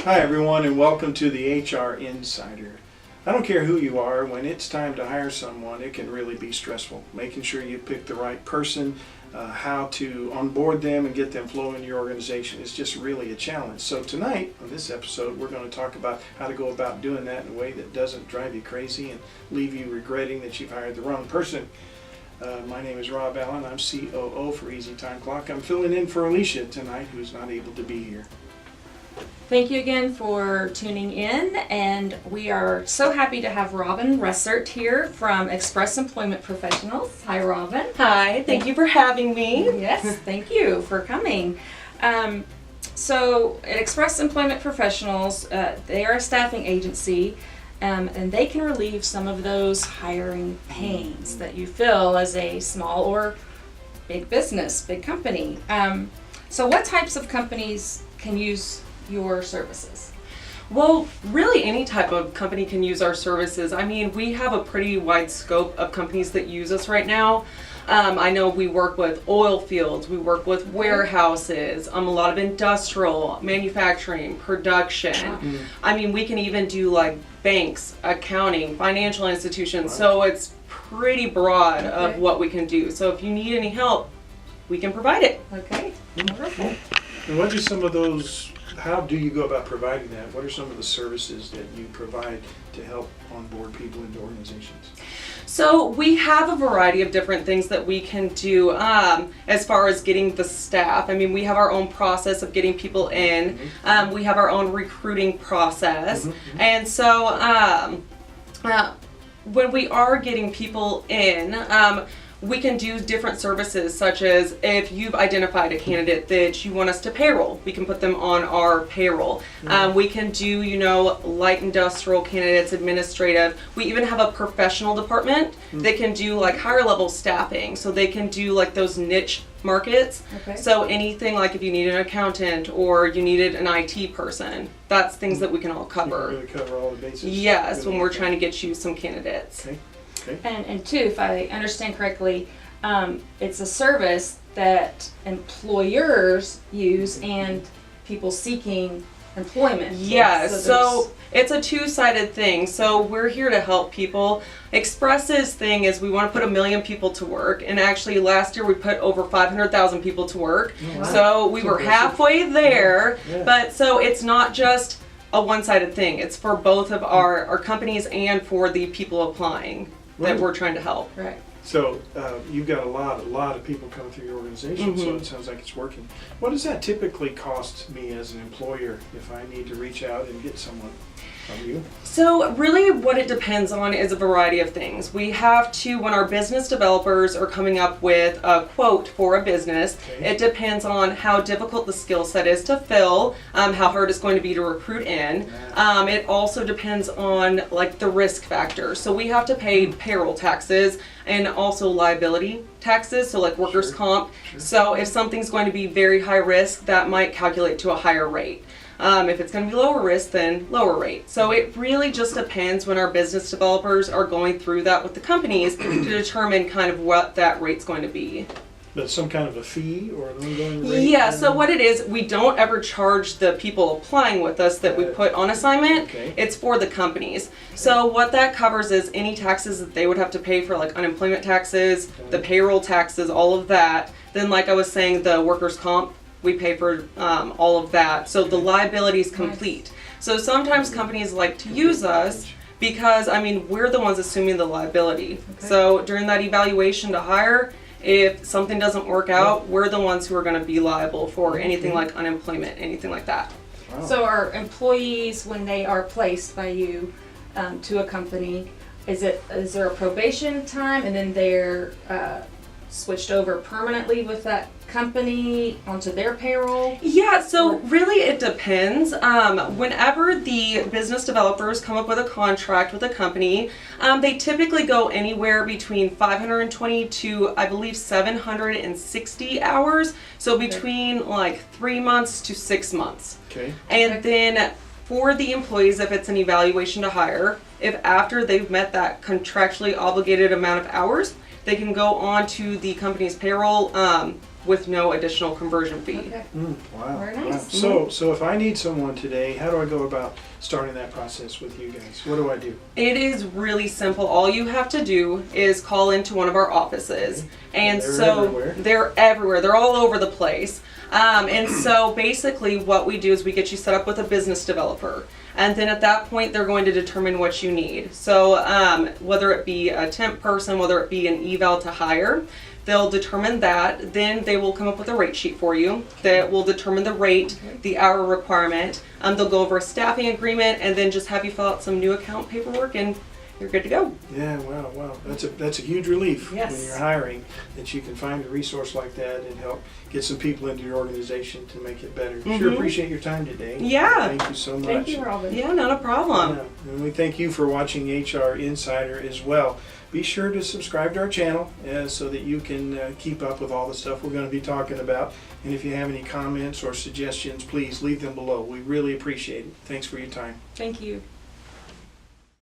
Hi everyone, and welcome to the HR Insider. I don't care who you are, when it's time to hire someone, it can really be stressful. Making sure you pick the right person, how to onboard them and get them flowing in your organization is just really a challenge. So tonight, on this episode, we're going to talk about how to go about doing that in a way that doesn't drive you crazy and leave you regretting that you've hired the wrong person. My name is Rob Allen. I'm COO for Easy Time Clock. I'm filling in for Alicia tonight, who's not able to be here. Thank you again for tuning in, and we are so happy to have Robyn Rusert here from Express Employment Professionals. Hi, Robyn. Hi, thank you for having me. Yes, thank you for coming. So at Express Employment Professionals, they are a staffing agency, and they can relieve some of those hiring pains that you feel as a small or big business, big company. So what types of companies can use your services? Well, really any type of company can use our services. I mean, we have a pretty wide scope of companies that use us right now. I know we work with oil fields, we work with warehouses, a lot of industrial, manufacturing, production. I mean, we can even do like banks, accounting, financial institutions. So it's pretty broad of what we can do. So if you need any help, we can provide it. Okay, wonderful. And what are some of those, how do you go about providing that? What are some of the services that you provide to help onboard people into organizations? So we have a variety of different things that we can do as far as getting the staff. I mean, we have our own process of getting people in. We have our own recruiting process. And so when we are getting people in, we can do different services, such as if you've identified a candidate that you want us to payroll, we can put them on our payroll. We can do, light industrial candidates, administrative. We even have a professional department that can do like higher level staffing. So they can do like those niche markets. So anything like if you need an accountant or you needed an IT person, that's things that we can all cover. You can really cover all the bases. Yes, when we're trying to get you some candidates. Okay. And two, if I understand correctly, it's a service that employers use and people seeking employment. Yes, so it's a two-sided thing. So we're here to help people. Express's thing is we want to put 1 million people to work, and actually last year we put over 500,000 people to work. Wow. So we were halfway there, Yeah. but so it's not just a one-sided thing. It's for both of our companies and for the people applying that we're trying to help. Right. So you've got a lot of people coming through your organization, so it sounds like it's working. What does that typically cost me as an employer if I need to reach out and get someone from you? So really what it depends on is a variety of things. We have to, when our business developers are coming up with a quote for a business, it depends on how difficult the skill set is to fill, how hard it's going to be to recruit in. It also depends on like the risk factor. So we have to pay payroll taxes and also liability taxes, so like workers' comp. So if something's going to be very high risk, that might calculate to a higher rate. If it's going to be lower risk, then lower rate. So it really just depends when our business developers are going through that with the companies to determine kind of what that rate's going to be. But some kind of a fee or an ongoing rate? Yeah, so what it is, we don't ever charge the people applying with us that we put on assignment. It's for the companies. So what that covers is any taxes that they would have to pay for, like unemployment taxes, the payroll taxes, all of that. Then like I was saying, the workers' comp, we pay for all of that. So the liability is complete. So sometimes companies like to use us because, I mean, we're the ones assuming the liability. So during that evaluation to hire, if something doesn't work out, we're the ones who are going to be liable for anything like unemployment, anything like that. Wow. So are employees, when they are placed by you to a company, is there a probation time and then they're switched over permanently with that company onto their payroll? Yeah, so really it depends. Whenever the business developers come up with a contract with a company, they typically go anywhere between 520 to, I believe, 760 hours. So between like 3 months to 6 months. And then for the employees, if it's an evaluation to hire, if after they've met that contractually obligated amount of hours, they can go on to the company's payroll with no additional conversion fee. Okay. Wow. Very Wow. nice. So if I need someone today, how do I go about starting that process with you guys? What do I do? It is really simple. All you have to do is call into one of our offices. And They're so everywhere. they're everywhere. They're all over the place. And so basically what we do is we get you set up with a business developer. And then at that point, they're going to determine what you need. So whether it be a temp person, whether it be an eval to hire, they'll determine that. Then they will come up with a rate sheet for you that will determine the rate, the hour requirement. They'll go over a staffing agreement and then just have you fill out some new account paperwork and you're good to go. Yeah, wow. That's a huge relief Yes. when you're hiring, that you can find a resource like that and help get some people into your organization to make it better. Sure appreciate your time today. Yeah. Thank you so much. Thank you, Robyn. Yeah, not a problem. Yeah. And we thank you for watching HR Insider as well. Be sure to subscribe to our channel so that you can keep up with all the stuff we're going to be talking about. And if you have any comments or suggestions, please leave them below. We really appreciate it. Thanks for your time. Thank you.